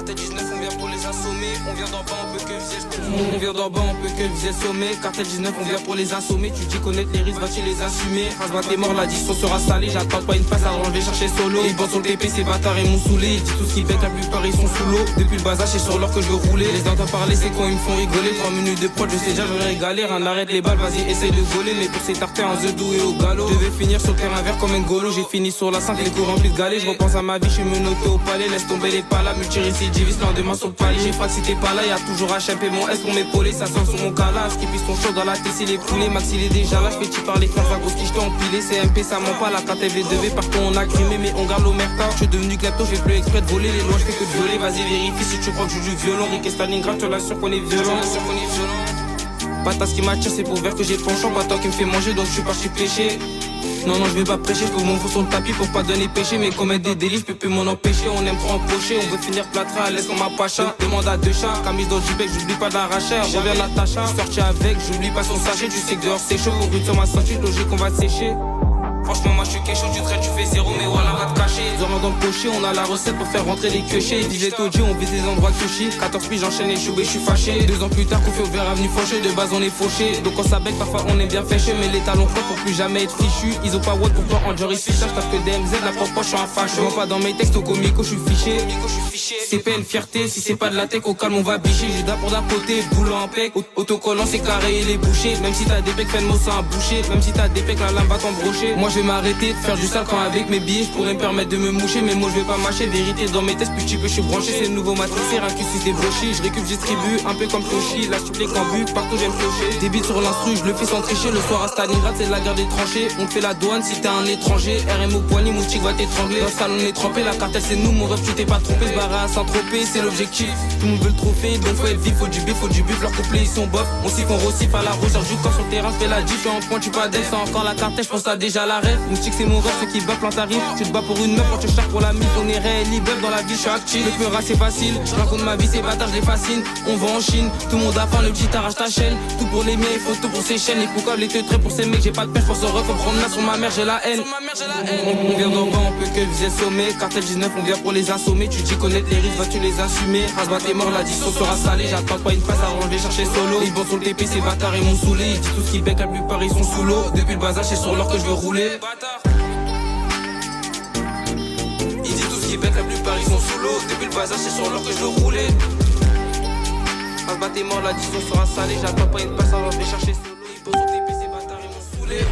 Cartel 19, on vient pour les assommer. On vient d'en bas, on peut que viser. On vient d'en bas, on peut que viser sommet. Cartel 19, on vient pour les assommer. Tu dis connaître les risques, vas-tu les assumer? Rasbat t'es mort, l'addition sera salée. J'attends pas une passe, alors je vais chercher solo. Ils bandent sur le TP, ces bâtards ils m'ont saoulé. Ils disent tout ce qu'ils bêtent, la plupart ils sont sous l'eau. Depuis le bas âge, c'est sur l'or que je veux rouler. Les entends parler, c'est quand ils me font rigoler. 3 minutes de prod, je sais déjà, je vais régaler. Rien n'arrête les balles, vas-y, essaye de voler. Mais pour ces tartins en The Do et au galop, je vais finir sur le terrain vert comme un golo. J'ai fini sur la 5, les cours remplis de galets. Je repense à ma vie, je suis menotté au palais. Laisse tomber les palas, multirécidiviste, lendemain sur le palier. J'ai frappé si t'es pas là, y'a toujours HMP mon S pour m'épauler. Ça sent sur mon calage, qui pisse ton chaud dans la tessie, les poulets. Max il est déjà là, je fais-tu parler frère, la grosse qui je t'ai empilé. CMP, ça ment pas, la KTV2V, partout on a crimé, mais on garde l'omerta. Je suis devenu klepto, je fais plus exprès de voler. Les lois, je fais que de violer. Vas-y, vérifie si tu crois que je joue du violon. Rick et Stalingrad, je l'assure qu'on est violent. Pas ta ce qui m'attire, c'est pour ver que j'ai penchant. Pas toi qui me fait manger, donc je suis parti pêcher. Non, je vais pas prêcher, je peux mon faux sur le tapis pour pas donner péché. Mais commettre des délits, je peux plus m'en empêcher. On aime trop empocher, on veut finir plâtré à l'aise comme ma pacha. Demande à deux chats, camise dans du bec, j'oublie pas d'arracher. J'avais la tacha, sorti avec, j'oublie pas son sachet. Tu sais que dehors c'est chaud, brut sur ma ceinture, logique on va te sécher. Franchement moi je suis quelque chose, tu traites, tu fais zéro, mais voilà va te cacher. Dorant dans le cocher, on a la recette pour faire rentrer les queuchés. Disait au Dieu, on vise les endroits touchés. 14 piges j'enchaîne les choux et je suis fâché. 2 ans plus tard qu'on fait au verre avenue fauché. De base on est fauché, donc on s'abec, parfois on est bien fêché. Mais les talons forts pour plus jamais être fichu. Ils ont pas what pour pas en jury fichage. Parce que DMZ, la propre je suis un facho. Je vois pas dans mes textes au comico, je suis fiché. C'est pas une fierté, si c'est pas de la tech au calme on va bicher. Judas pour d'un côté, boulot en pec. Autocollant c'est carré et les bouchées. Même si t'as des pecs, fais le mot c'est un boucher. Même si t'as des pecs, la lame va t'embrocher. Moi je vais m'arrêter de faire du sale quand avec mes billets je pourrais me permettre de me moucher. Mais moi je vais pas mâcher, vérité dans mes tests, petit peu je suis branché. C'est le nouveau matricé, un cul si débloché. Je récup, distribue, un peu comme Toshi. Là je les cambus, partout j'aime clocher. Des beats sur l'instru, je le fais sans tricher. Le soir à Stalingrad c'est la guerre des tranchées. On te fait la douane si t'es un étranger. RM au poignet, mon chic va t'étrangler. Dans le salon on est trempé, la cartelle c'est nous, mon rêve tu t'es pas trompé. Se barrer à Saint-Tropez, c'est l'objectif. Tout le monde veut le trophée, donc faut être vif, faut du bif, leur couplet ils sont bof. On siffle, on recifle à la recherche du corps sur le terrain, fais la diff, en point tu pas d'elle, c'est encore la cartelle, je pense à déjà la rêve. Moustique c'est mon rêve, ceux qui battent plein tarif. Tu te bats pour une meuf, quand tu cherches pour la mif, on est réel, libre dans la vie, je suis actif. Le peur c'est facile, je raconte ma vie, ces bâtards, je les fascine. On va en Chine, tout le monde a faim, le petit arrache ta chaîne. Tout pour les miens, il faut tout pour ces chaînes. Les poucables, les traits pour ces mecs, j'ai pas de pêche pour se ref, faut prendre là sur ma mère, j'ai la haine. On vient d'en bas, on peut que viser sommet. Cartel 19, on vient pour les assommer. Tu dis connaître les risques, vas-tu les assumer? Rasbat t'es mort, l'addition sera salée. J'attends pas une passe, alors je vais chercher solo. Ils bandent sur le TP, ces bâtards ils m'ont saoulé. Ils disent tout ce qu'ils bec, la plupart ils sont sous l'eau. Depuis le bas âge, c'est sur l'or que je veux rouler. Ils disent tout ce qu'ils bec, la plupart ils sont sous l'eau. Depuis le bas âge, c'est sur l'or que je veux rouler. Rasbat t'es mort, l'addition sera salée. J'attends pas une passe, alors je vais chercher solo. Ils bandent sur le TP, ces bâtards ils m'ont saoulé.